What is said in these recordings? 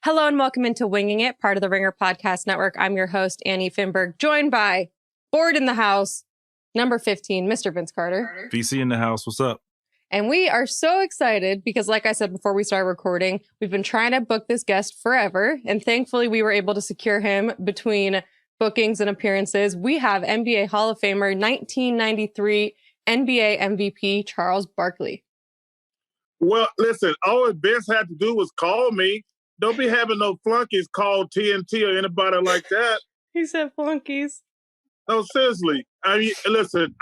Hello and welcome into Winging It, part of the Ringer Podcast Network. I'm your host, Annie Finberg, joined by Board in the House, number 15, Mr. Vince Carter. VC in the house. What's up? And we are so excited because, like I said before we started recording, we've been trying to book this guest forever. And thankfully, we were able to secure him between bookings and appearances. We have NBA Hall of Famer, 1993 NBA MVP, Charles Barkley. Well, listen, all Vince had to do was call me. Don't be having no flunkies call TNT or anybody like that. He said flunkies. No, seriously. I mean, listen,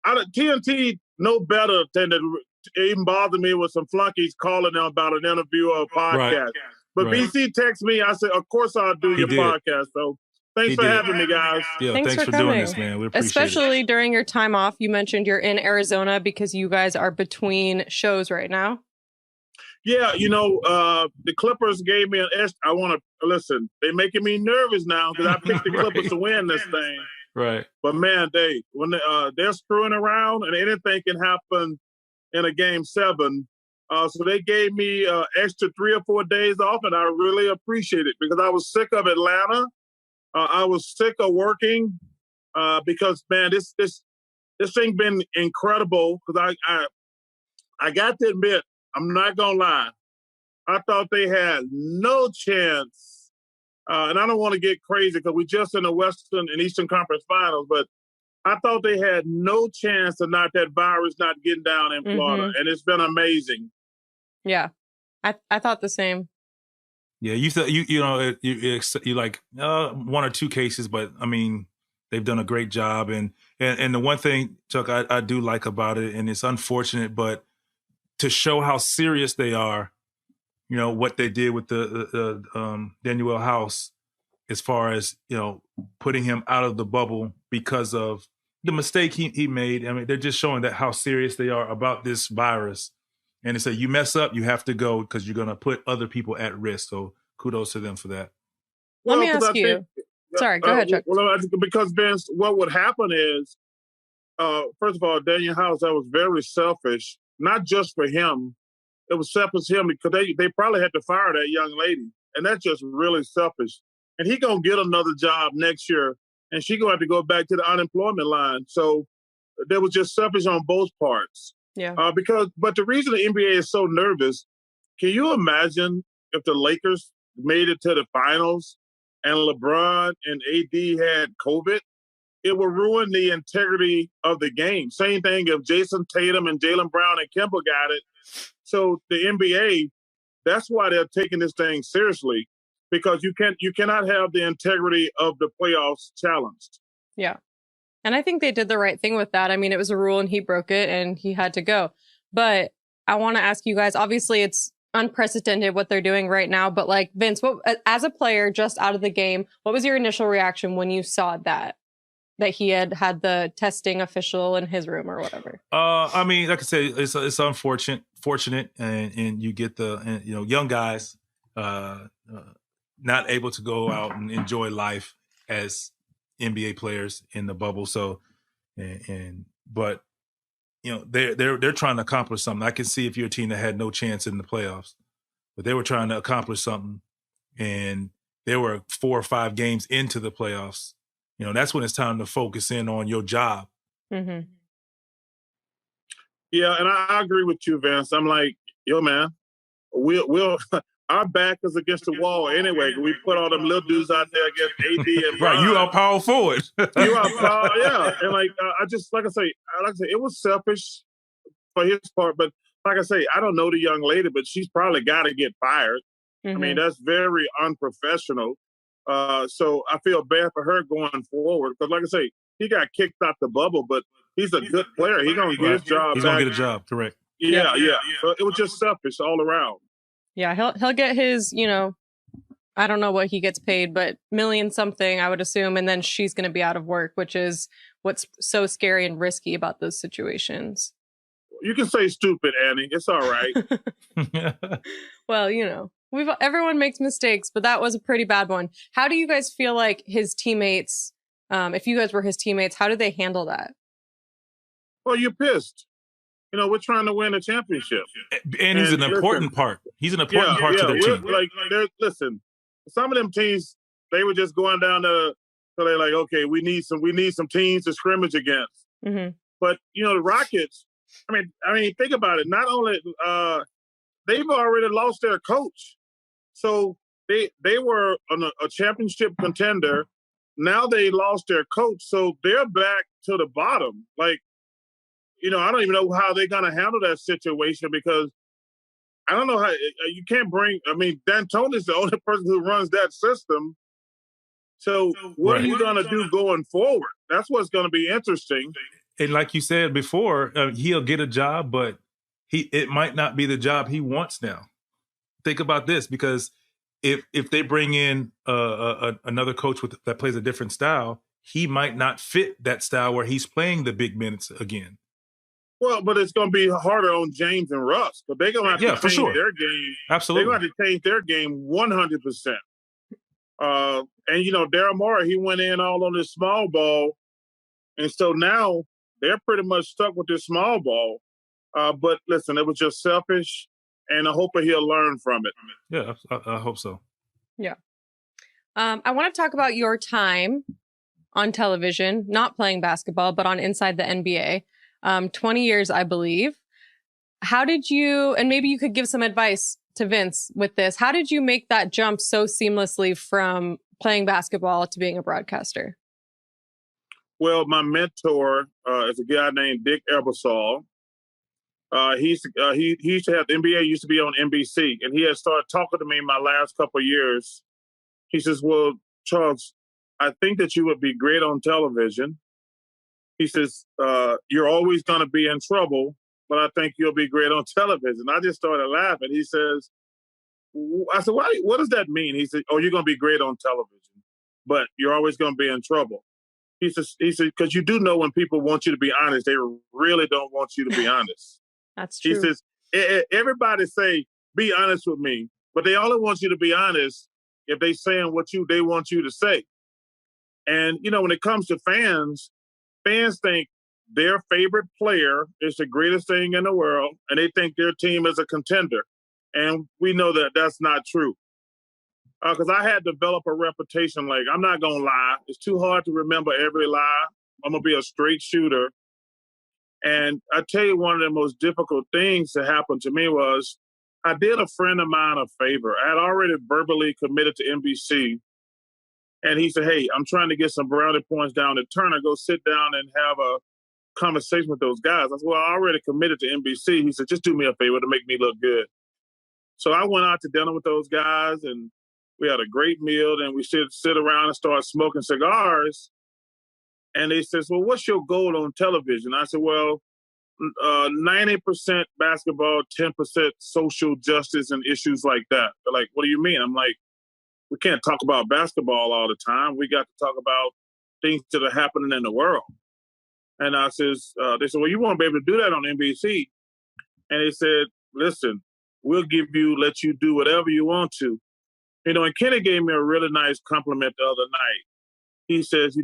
TNT know better than to even bother me with some flunkies calling them about an interview or a podcast. Right. But right. BC texted me. I said, of course I'll do your podcast. So thanks for having me, guys. Yeah, thanks for doing this, man. We appreciate Especially it. During your time off. You mentioned you're in Arizona because you guys are between shows right now. Yeah, the Clippers gave me an extra. I want to listen. They're making me nervous now because I picked the Clippers to win this thing. Right. But man, when they're screwing around and anything can happen in a game 7. So they gave me extra 3 or 4 days off, and I really appreciate it because I was sick of Atlanta. I was sick of working because man, this thing been incredible. Because I got to admit. I'm not going to lie. I thought they had no chance. And I don't want to get crazy because we're just in the Western and Eastern Conference Finals, but I thought they had no chance of that virus not getting down in Florida. Mm-hmm. And it's been amazing. Yeah. I thought the same. Yeah, you thought you like 1 or 2 cases, but I mean, they've done a great job. And the one thing, Chuck, I do like about it, and it's unfortunate, but to show how serious they are, what they did with the Daniel House, as far as, putting him out of the bubble because of the mistake he made. I mean, they're just showing that how serious they are about this virus. And they say, you mess up, you have to go because you're going to put other people at risk. So kudos to them for that. Let me ask you. Sorry, go ahead, Chuck. Because, Vince, what would happen is, first of all, Daniel House, that was very selfish. Not just for him. It was selfish for him because they probably had to fire that young lady. And that's just really selfish. And he going to get another job next year. And she going to have to go back to the unemployment line. So there was just selfish on both parts. Yeah. But the reason the NBA is so nervous, can you imagine if the Lakers made it to the finals and LeBron and AD had COVID? It will ruin the integrity of the game. Same thing if Jason Tatum and Jaylen Brown and Kemba got it. So the NBA, that's why they're taking this thing seriously, because you cannot have the integrity of the playoffs challenged. Yeah. And I think they did the right thing with that. I mean, it was a rule and he broke it and he had to go. But I want to ask you guys, obviously it's unprecedented what they're doing right now. But like, Vince, as a player just out of the game, what was your initial reaction when you saw that he had the testing official in his room or whatever? I mean, like I said, it's fortunate, and you get the young guys not able to go out and enjoy life as NBA players in the bubble. So, but they're trying to accomplish something. I can see if you're a team that had no chance in the playoffs, but they were trying to accomplish something, and they were 4 or 5 games into the playoffs. That's when it's time to focus in on your job. Mm-hmm. Yeah, and I agree with you, Vince. I'm like, yo, man, we'll our back is against the wall anyway. We put all them little dudes out there against AD and right. You are power forward. You are power, yeah. And like I say, it was selfish for his part, but like I say, I don't know the young lady, but she's probably got to get fired. Mm-hmm. I mean, that's very unprofessional. So I feel bad for her going forward because, like I say, he got kicked out the bubble, but he's a good player. He's gonna get his job. He's gonna get a job, correct? Yeah. So it was just selfish all around. Yeah, he'll get his, I don't know what he gets paid, but million something, I would assume, and then she's gonna be out of work, which is what's so scary and risky about those situations. You can say stupid, Annie. It's all right. Well, everyone makes mistakes, but that was a pretty bad one. How do you guys feel like his teammates, if you guys were his teammates, how did they handle that? Well, you're pissed. we're trying to win a championship. And he's an important part. He's an important part to the team. Like, listen, some of them teams, they were just going down to, so they're like, okay, we need some teams to scrimmage against. Mm-hmm. But the Rockets, I mean, think about it. Not only they've already lost their coach, so they were a championship contender. Now they lost their coach, so they're back to the bottom. Like, I don't even know how they're going to handle that situation, because I don't know how you can't bring. I mean, D'Antoni's the only person who runs that system. So what are you going to do going forward? That's what's going to be interesting. And like you said before, he'll get a job, but it might not be the job he wants now. Think about this, because if they bring in another coach that plays a different style, he might not fit that style where he's playing the big minutes again. Well, but it's going to be harder on James and Russ, but they're going to have to change their game. Absolutely. They're going to have to change their game 100%. And, Daryl Morey, he went in all on this small ball. And so now they're pretty much stuck with this small ball. But listen, it was just selfish, and I hope he'll learn from it. Yeah, I hope so. Yeah. I want to talk about your time on television, not playing basketball, but on Inside the NBA. 20 years, I believe. How did you, and maybe you could give some advice to Vince with this, how did you make that jump so seamlessly from playing basketball to being a broadcaster? Well, my mentor is a guy named Dick Ebersol. He used to have, the NBA used to be on NBC, and he had started talking to me in my last couple of years. He says, well, Charles, I think that you would be great on television. He says, you're always going to be in trouble, but I think you'll be great on television. I just started laughing. He says, I said, what does that mean? He said, oh, you're going to be great on television, but you're always going to be in trouble. He said, because you do know when people want you to be honest, they really don't want you to be honest. That's true. He says, everybody say, be honest with me, but they only want you to be honest if they saying what they want you to say. And, when it comes to fans think their favorite player is the greatest thing in the world, and they think their team is a contender. And we know that that's not true. Because I had developed a reputation, like, I'm not going to lie. It's too hard to remember every lie. I'm going to be a straight shooter. And I tell you, one of the most difficult things that happened to me was I did a friend of mine a favor. I had already verbally committed to NBC. And he said, hey, I'm trying to get some brownie points down at Turner. Go sit down and have a conversation with those guys. I said, well, I already committed to NBC. He said, just do me a favor to make me look good. So I went out to dinner with those guys, and we had a great meal. And we sit around and start smoking cigars. And they says, well, what's your goal on television? I said, well, 90% basketball, 10% social justice and issues like that. They're like, what do you mean? I'm like, we can't talk about basketball all the time. We got to talk about things that are happening in the world. And I says, they said, well, you won't be able to do that on NBC. And they said, listen, we'll let you do whatever you want to. And Kenny gave me a really nice compliment the other night. He says,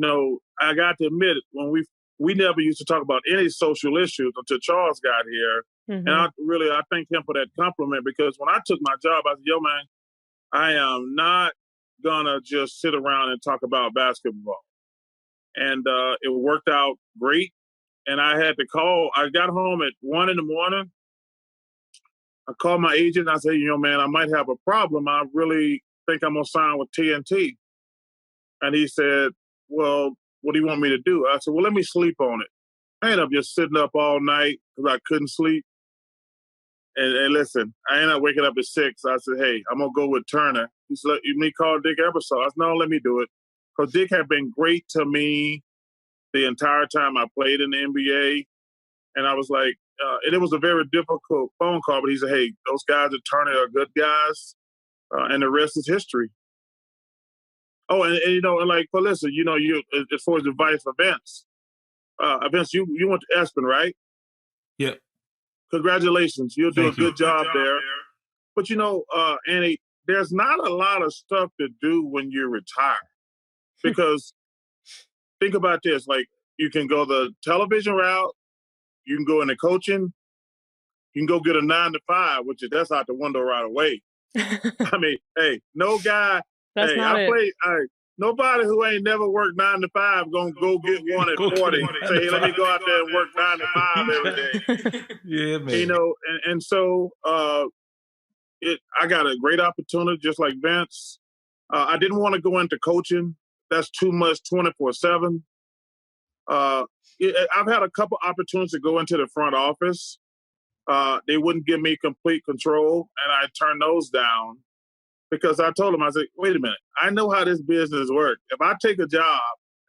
I got to admit it, when we never used to talk about any social issues until Charles got here. Mm-hmm. And I thank him for that compliment, because when I took my job, I said, yo, man, I am not going to just sit around and talk about basketball. And it worked out great. And I had to call. I got home at 1 a.m. I called my agent. And I said, man, I might have a problem. I really think I'm going to sign with TNT. And he said, well, what do you want me to do? I said, well, let me sleep on it. I ended up just sitting up all night because I couldn't sleep. And listen, I ended up waking up at 6. I said, hey, I'm going to go with Turner. He said, you need to call Dick Ebersol. I said, no, let me do it. Because Dick had been great to me the entire time I played in the NBA. And I was like, and it was a very difficult phone call, but he said, hey, those guys at Turner are good guys. And the rest is history. Oh, and but listen, you, as far as advice for Vince, Vince, you went to Aspen, right? Yeah. Congratulations. You'll do a good job there. But, Annie, there's not a lot of stuff to do when you retire. Because think about this, like, you can go the television route, you can go into coaching, you can go get a 9 to 5, that's out the window right away. I mean, hey, no guy. That's hey, not I it. play. Nobody who ain't never worked 9 to 5 gonna go get one at 40. Say, hey, let me go out there and work 9 to 5 every day. Yeah, man. You know, and so I got a great opportunity, just like Vince. I didn't want to go into coaching. That's too much 24/7. I've had a couple opportunities to go into the front office. They wouldn't give me complete control, and I turned those down because I told them, I said, wait a minute, I know how this business works. If I take a job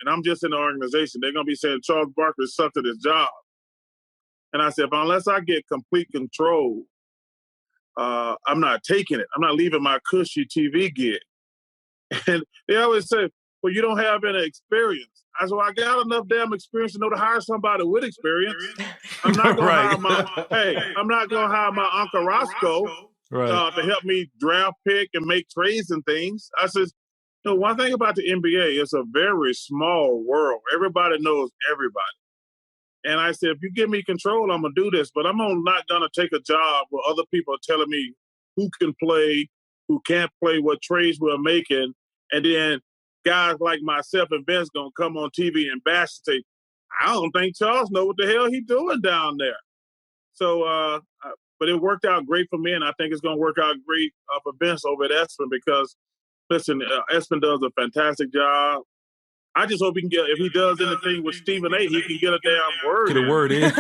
and I'm just in the organization, they're going to be saying Charles Barkley sucked at his job. And I said, unless I get complete control, I'm not taking it. I'm not leaving my cushy TV gig. And they always say, well, you don't have any experience. I said, well, I got enough damn experience to know to hire somebody with experience. I'm not going Right. to hire I'm not going to hire my Uncle Roscoe to help me draft pick and make trades and things. I said, one thing about the NBA, it's a very small world. Everybody knows everybody. And I said, if you give me control, I'm going to do this. But I'm not going to take a job where other people are telling me who can play, who can't play, what trades we're making. And then guys like myself and Vince going to come on TV and bash and say, I don't think Charles know what the hell he's doing down there. So, but it worked out great for me, and I think it's going to work out great for Vince over at Espen because, listen, Espen does a fantastic job. I just hope he can get, if he does anything with Stephen A., he can get a damn word Get a word in.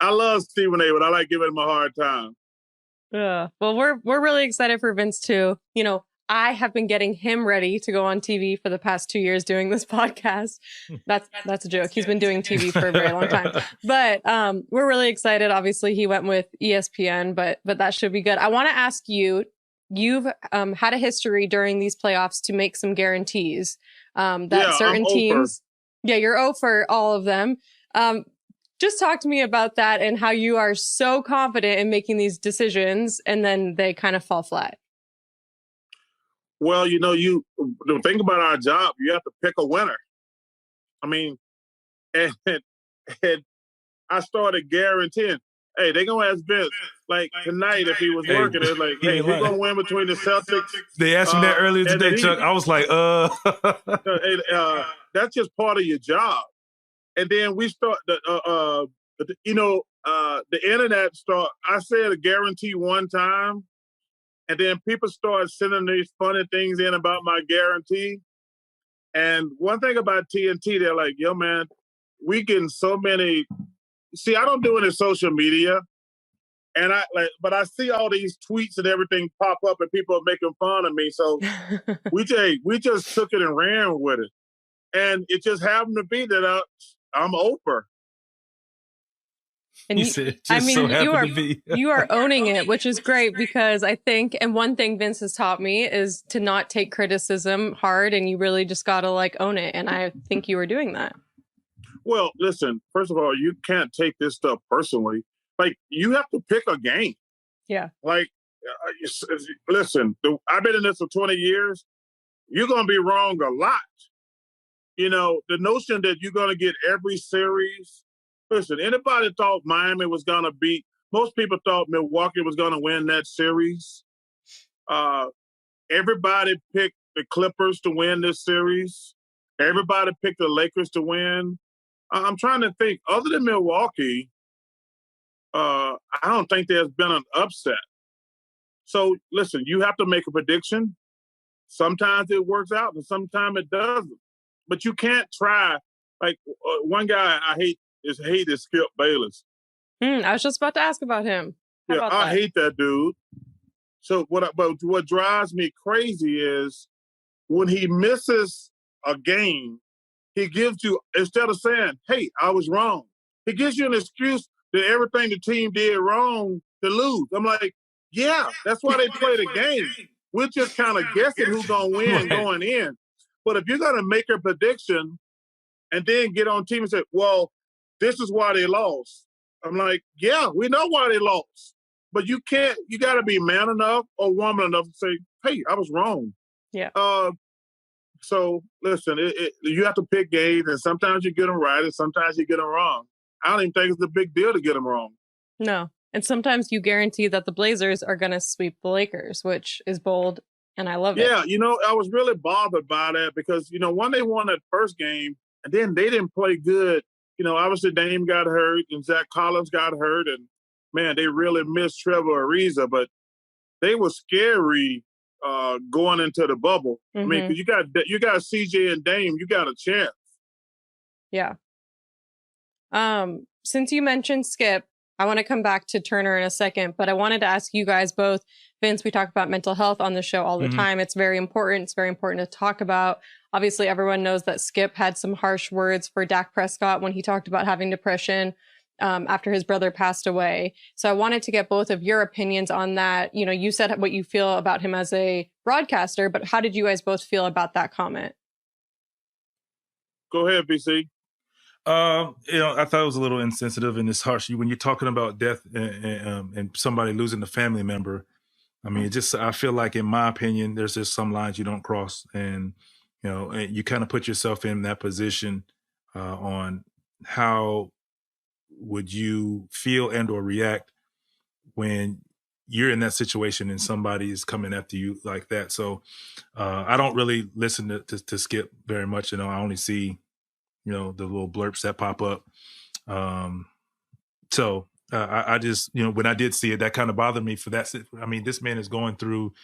I love Stephen A., but I like giving him a hard time. Yeah. Well, we're really excited for Vince too. You know, I have been getting him ready to go on TV for the past 2 years doing this podcast. That's a joke. He's been doing TV for a very long time. But we're really excited. Obviously, he went with ESPN, but that should be good. I want to ask you, you've had a history during these playoffs to make some guarantees that certain teams. Yeah, you're 0 for all of them. Just talk to me about that and how you are so confident in making these decisions and then they kind of fall flat. Well, you the thing about our job, you have to pick a winner. I mean, and I started guaranteeing, hey, they're going to ask Vince, like tonight if he was working, it's like, hey, we're going to win between the Celtics. They asked me that earlier today, Chuck. I was like, that's just part of your job. And then we start, the internet I said a guarantee one time, and then people started sending these funny things in about my guarantee. And one thing about TNT, they're like, yo, man, we getting so many. See, I don't do any social media. And but I see all these tweets and everything pop up and people are making fun of me. So we just took it and ran with it. And it just happened to be that I'm over. And you are owning it, which is great because I think, and one thing Vince has taught me is to not take criticism hard, and you really just got to own it. And I think you were doing that. Well, listen, first of all, you can't take this stuff personally. You have to pick a game. Yeah. Listen, I've been in this for 20 years. You're going to be wrong a lot. The notion that you're going to get every series. Listen, anybody thought Miami was going to beat, most people thought Milwaukee was going to win that series. Everybody picked the Clippers to win this series. Everybody picked the Lakers to win. I'm trying to think, other than Milwaukee, I don't think there's been an upset. So, listen, you have to make a prediction. Sometimes it works out and sometimes it doesn't. But you can't try. One guy I hate is Skip Bayless. I was just about to ask about him. I hate that dude. So what drives me crazy is when he misses a game, he gives you, instead of saying, hey, I was wrong, he gives you an excuse that everything the team did wrong to lose. I'm like, yeah, that's why they play the game. We're just kind of guessing who's going to win going in. But if you're going to make a prediction and then get on TV and say, well, this is why they lost. I'm like, yeah, we know why they lost. But you got to be man enough or woman enough to say, hey, I was wrong. Yeah. So listen, you have to pick games, and sometimes you get them right and sometimes you get them wrong. I don't even think it's a big deal to get them wrong. No. And sometimes you guarantee that the Blazers are going to sweep the Lakers, which is bold, and I love it. Yeah, I was really bothered by that because, when they won that first game, and then they didn't play good, obviously Dame got hurt and Zach Collins got hurt, and, man, they really missed Trevor Ariza, but they were scary going into the bubble. I mean, because you got CJ and Dame, you got a chance. Yeah. Since you mentioned Skip, I want to come back to Turner in a second, but I wanted to ask you guys both. Vince, we talk about mental health on the show all the time. It's very important. It's very important to talk about. Obviously, everyone knows that Skip had some harsh words for Dak Prescott when he talked about having depression after his brother passed away. So I wanted to get both of your opinions on that. You said what you feel about him as a broadcaster, but how did you guys both feel about that comment? Go ahead, BC. I thought it was a little insensitive and it's harsh. When you're talking about death and somebody losing a family member, I mean, I feel like, in my opinion, there's just some lines you don't cross, and and you kind of put yourself in that position on how would you feel and or react when you're in that situation and somebody is coming after you like that. So I don't really listen to Skip very much. I only see the little blurps that pop up. So I just, when I did see it, that kind of bothered me for that. I mean, this man is going through,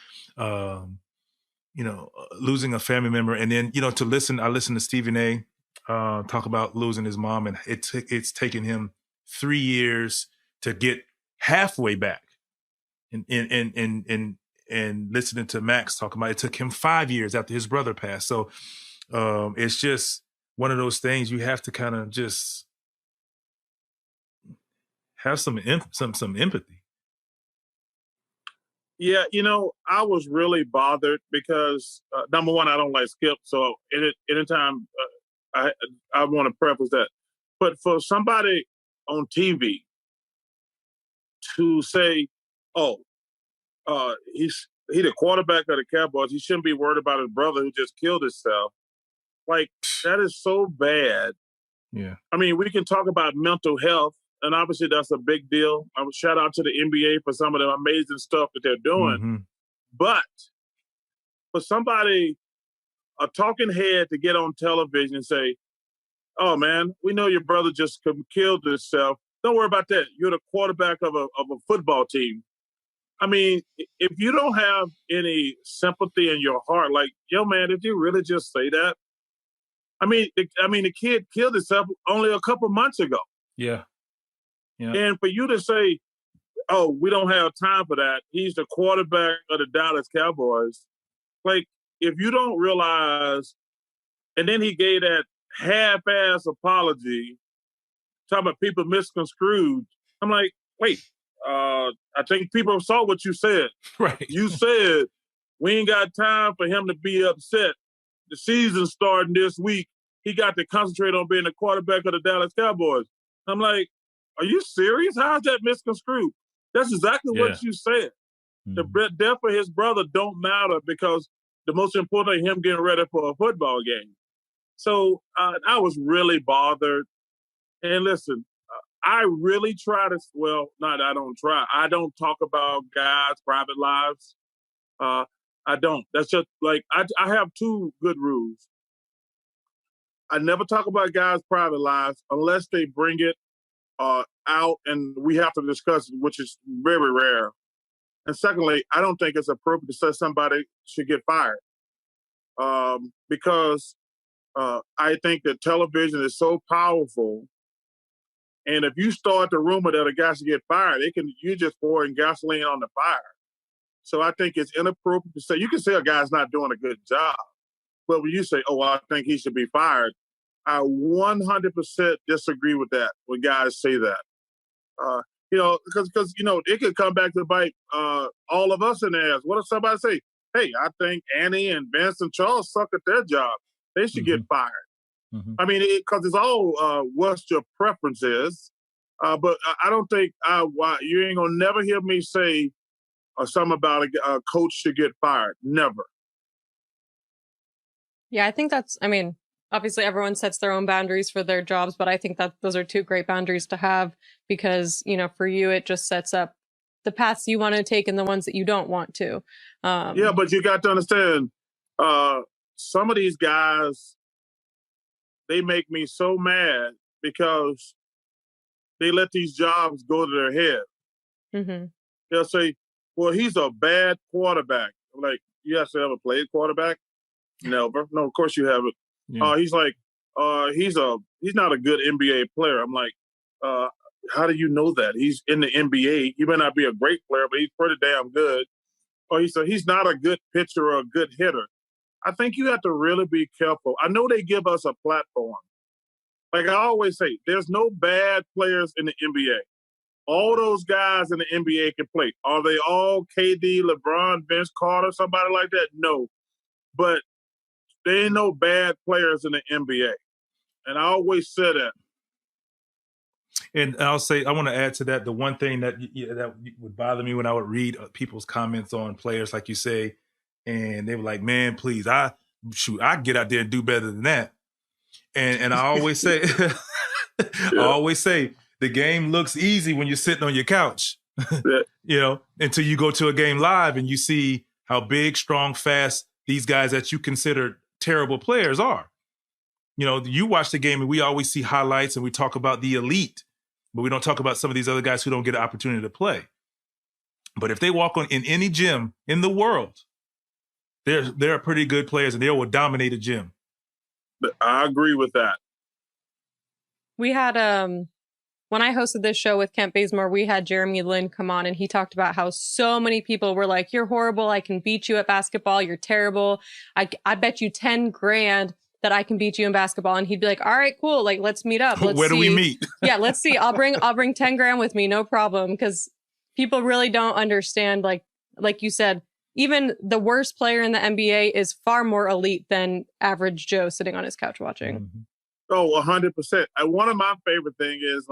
losing a family member. And then, I listened to Stephen A. Talk about losing his mom, and it's taken him 3 years to get halfway back. And listening to Max talk about it took him 5 years after his brother passed. So it's just one of those things you have to kind of just have some empathy. Yeah, I was really bothered because number one, I don't like Skip. So anytime I want to preface that, but for somebody on TV to say, "Oh, he's the quarterback of the Cowboys. He shouldn't be worried about his brother who just killed himself," like that is so bad. Yeah. I mean, we can talk about mental health, and obviously that's a big deal. I would shout out to the NBA for some of the amazing stuff that they're doing. Mm-hmm. But for somebody, a talking head, to get on television and say, "Oh man, we know your brother just killed himself. Don't worry about that. You're the quarterback of a football team." I mean, if you don't have any sympathy in your heart, like, yo man, did you really just say that? I mean, the kid killed himself only a couple months ago. Yeah. Yeah. And for you to say, "Oh, we don't have time for that. He's the quarterback of the Dallas Cowboys." Like, if you don't realize, and then he gave that half-ass apology, talking about people misconstrued. I'm like, wait, I think people saw what you said. Right. You said, we ain't got time for him to be upset. The season's starting this week. He got to concentrate on being the quarterback of the Dallas Cowboys. I'm like, are you serious? How is that misconstrued? That's exactly what you said. The death of his brother don't matter because the most important thing, him getting ready for a football game. So I was really bothered. And listen, I really try to, I don't talk about guys' private lives. I don't. That's just like, I have two good rules. I never talk about guys' private lives unless they bring it out and we have to discuss it, which is very rare. And secondly, I don't think it's appropriate to say somebody should get fired because I think that television is so powerful. And if you start the rumor that a guy should get fired, you just pouring gasoline on the fire. So I think it's inappropriate to say, you can say a guy's not doing a good job, but when you say, "Oh, I think he should be fired," I 100% disagree with that when guys say that. Because it could come back to bite all of us in the ass. What if somebody say, "Hey, I think Annie and Vince and Charles suck at their job. They should get fired." Mm-hmm. I mean, because it's all what your preference is. But I don't think you ain't gonna never hear me say something about a coach should get fired. Never. Yeah, I think that's, Obviously, everyone sets their own boundaries for their jobs, but I think that those are two great boundaries to have because, for you, it just sets up the paths you want to take and the ones that you don't want to. Yeah, but you got to understand, some of these guys, they make me so mad because they let these jobs go to their head. Mm-hmm. They'll say, well, he's a bad quarterback. I'm like, you actually ever played quarterback? Never. No, of course you haven't. Yeah. He's like, he's not a good NBA player. I'm like, how do you know that? He's in the NBA. He may not be a great player, but he's pretty damn good. Or he said he's not a good pitcher or a good hitter. I think you have to really be careful. I know they give us a platform. Like I always say, there's no bad players in the NBA. All those guys in the NBA can play. Are they all KD, LeBron, Vince Carter, somebody like that? No. But there ain't no bad players in the NBA. And I always say that. And I'll say, I want to add to that, the one thing that would bother me when I would read people's comments on players, like you say, and they were like, man, please, I get out there and do better than that. And I always say, I always say, the game looks easy when you're sitting on your couch, until you go to a game live and you see how big, strong, fast these guys that you consider terrible players are. You watch the game and we always see highlights and we talk about the elite, but we don't talk about some of these other guys who don't get an opportunity to play. But if they walk on in any gym in the world, they're pretty good players and they will dominate a gym. I agree with that. We had when I hosted this show with Kent Bazemore, we had Jeremy Lin come on and he talked about how so many people were like, you're horrible. I can beat you at basketball. You're terrible. I bet you 10 grand that I can beat you in basketball. And he'd be like, all right, cool. Like, let's meet up. Where do we meet? Yeah, let's see. I'll bring 10 grand with me. No problem. Because people really don't understand. Like you said, even the worst player in the NBA is far more elite than average Joe sitting on his couch watching. Mm-hmm. Oh, 100%. And one of my favorite things is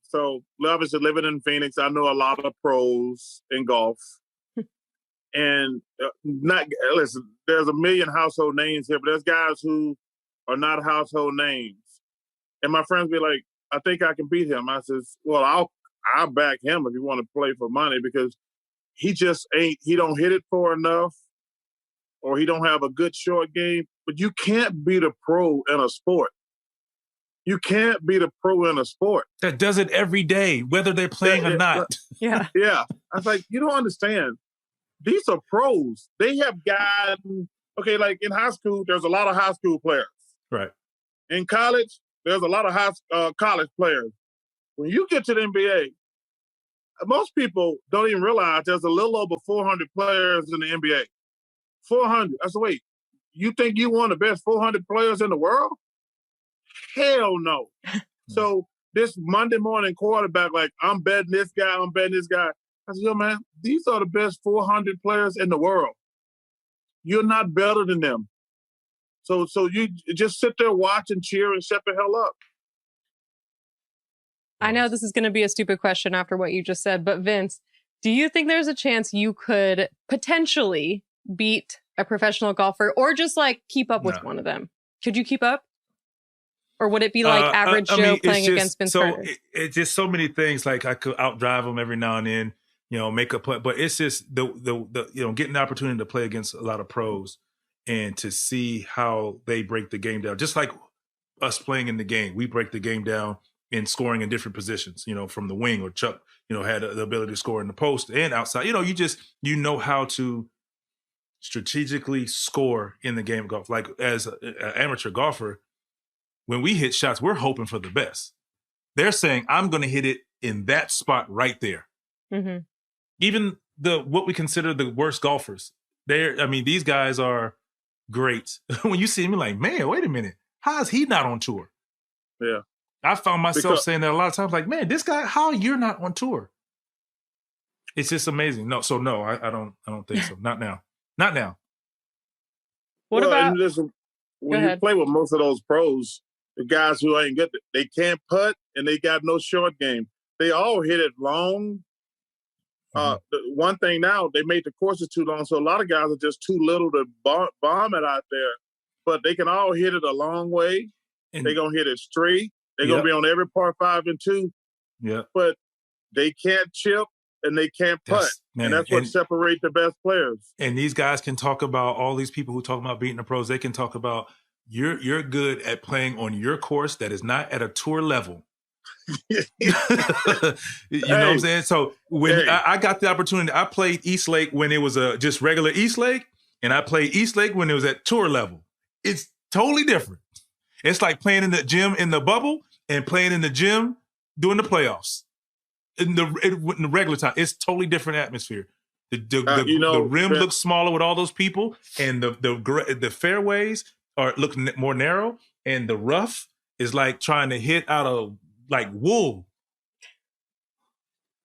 so obviously living in Phoenix, I know a lot of pros in golf. And listen, there's a million household names here, but there's guys who are not household names. And my friends be like, I think I can beat him. I says, well, I'll back him if you want to play for money because he just he don't hit it far enough or he don't have a good short game. But you can't beat a pro in a sport. You can't beat a pro in a sport. That does it every day, whether they're playing or not. Yeah. Yeah. I was like, you don't understand. These are pros. They have gotten, like in high school, there's a lot of high school players. Right. In college, there's a lot of college players. When you get to the NBA, most people don't even realize there's a little over 400 players in the NBA. 400. I said, wait, you think you one of the best 400 players in the world? Hell no. So this Monday morning quarterback, like, I'm betting this guy. I said, yo, man, these are the best 400 players in the world. You're not better than them. So you just sit there, watch and cheer and shut the hell up. I know this is going to be a stupid question after what you just said, but Vince, do you think there's a chance you could potentially beat a professional golfer or just keep up with one of them? Could you keep up? Or would it be like average Joe playing against Vince Carter? It's just so many things. Like I could outdrive them every now and then, make a play. But it's just the getting the opportunity to play against a lot of pros and to see how they break the game down. Just like us playing in the game, we break the game down in scoring in different positions. From the wing, or Chuck, had the ability to score in the post and outside. You know how to strategically score in the game of golf. Like as an amateur golfer, when we hit shots, we're hoping for the best. They're saying, I'm going to hit it in that spot right there. Mm-hmm. Even what we consider the worst golfers, these guys are great. When you see them, you're like, man, wait a minute. How is he not on tour? Yeah. I found myself saying that a lot of times, like, man, this guy, how you're not on tour? It's just amazing. No, I don't think so. Not now. What about? Listen, when you play with most of those pros, the guys who ain't good, they can't putt and they got no short game. They all hit it long. The one thing now, they made the courses too long, so a lot of guys are just too little to bomb it out there. but they can all hit it a long way. And They're going to hit it straight. They're Yep. going to be on every par 5 and 2. Yeah. But they can't chip and they can't putt. And that's what separates the best players. And these guys can talk about, all these people who talk about beating the pros, they can talk about you're good at playing on your course that is not at a tour level. You know what I'm saying? So when I got the opportunity, I played East Lake when it was just regular East Lake, and I played East Lake when it was at tour level. It's totally different. It's like playing in the gym in the bubble and playing in the gym during the playoffs. In the regular time, it's totally different atmosphere. The rim looks smaller with all those people, and the fairways look more narrow, and the rough is like trying to hit out of like wool.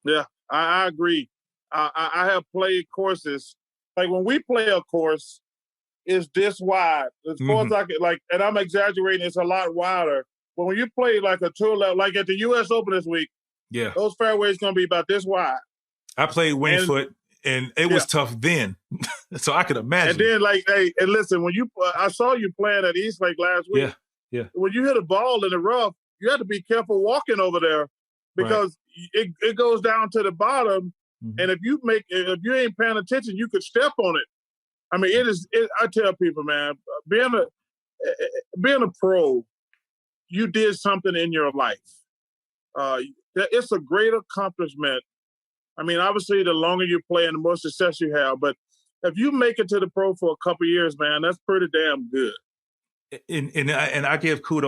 Yeah, I agree. I have played courses like when we play a course, it's this wide. As far as I can, like, and I'm exaggerating, it's a lot wider. But when you play like a tour level, like at the U.S. Open this week, yeah, those fairways gonna be about this wide. I played Wingfoot, and it was tough then, so I could imagine. And then, like, hey, and listen, when I saw you playing at East Lake last week. Yeah. When you hit a ball in the rough, you have to be careful walking over there because it goes down to the bottom, and if you ain't paying attention, you could step on it. I mean, I tell people, man, being a pro, you did something in your life. It's a great accomplishment. I mean, obviously, the longer you play and the more success you have, but if you make it to the pro for a couple of years, man, that's pretty damn good. And I give kudos